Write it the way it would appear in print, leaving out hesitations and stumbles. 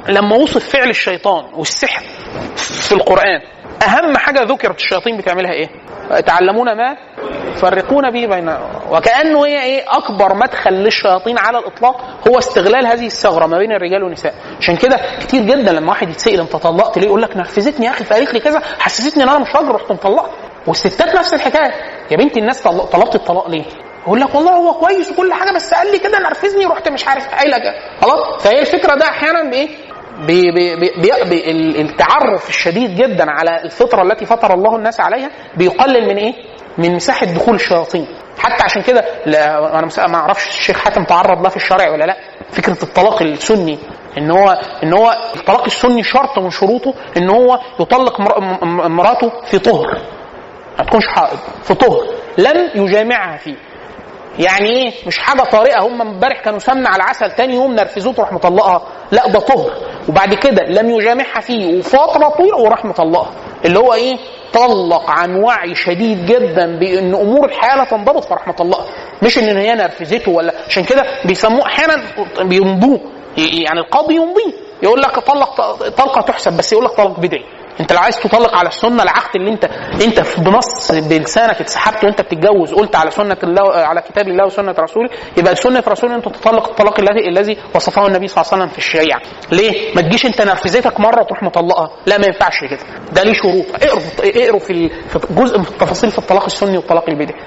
لما وصف فعل الشيطان والسحر في القرآن أهم حاجة ذكرت الشياطين بتعملها إيه؟ يتعلمون ما يفرقون به بين، وكأنه هي إيه أكبر مدخل للشياطين على الإطلاق هو استغلال هذه الثغرة ما بين الرجال والنساء. عشان كده كتير جدا لما واحد يتسأل أنت طلقت ليه يقول لك نرفزتني يا أخي فقالت لي كذا حسستني إن أنا مش راجل رحت مطلقت. والستات نفس الحكاية، يا بنتي الناس طلبت الطلاق ليه؟ يقول لك والله هو كويس وكل حاجة بس قال لي كده نرفزني رحت مش عارف قايله كده خلاص. فهي الفكرة ده أحيانا بإيه؟ التعرف الشديد جدا على الفطرة التي فطر الله الناس عليها بيقلل من ايه؟ من مساحة دخول الشياطين. حتى عشان كده انا ما اعرفش الشيخ حاتم تعرض له في الشرع ولا لا، فكرة الطلاق السني ان هو الطلاق السني شرط من شروطه ان هو يطلق مراته في طهر، ما تكونش حائض، في طهر لم يجامعها فيه. يعني ايه؟ مش حاجه طارئه هم امبارح كانوا سمنه على العسل تاني يوم نرفزوه وراح مطلقها، لا ده طهر وبعد كده لم يجامعها فيه وفتره طويله وراح مطلقها. اللي هو ايه؟ طلق عن وعي شديد جدا بان امور الحياه لا تنضبط فراح مطلقها، مش ان هي نرفزته ولا. عشان كده بيسموه احيانا بيمضوه، يعني القاضي يمضيه يقول لك طلقه تحسب، بس يقول لك طلق بدعي. انت لو عايز تطلق على السنه العقد اللي انت بنص بلسانك اتسحبت وانت بتتجوز قلت على سنه الله على كتاب الله وسنه رسوله، يبقى سنه رسوله انت تطلق الطلاق الذي وصفه النبي صلى الله عليه وسلم في الشريعه. ليه؟ ما تجيش انت نرفزتك مره تروح مطلقها، لا ما ينفعش كده، ده ليه شروط. اقروا في جزء من التفاصيل في الطلاق السني والطلاق البدعي.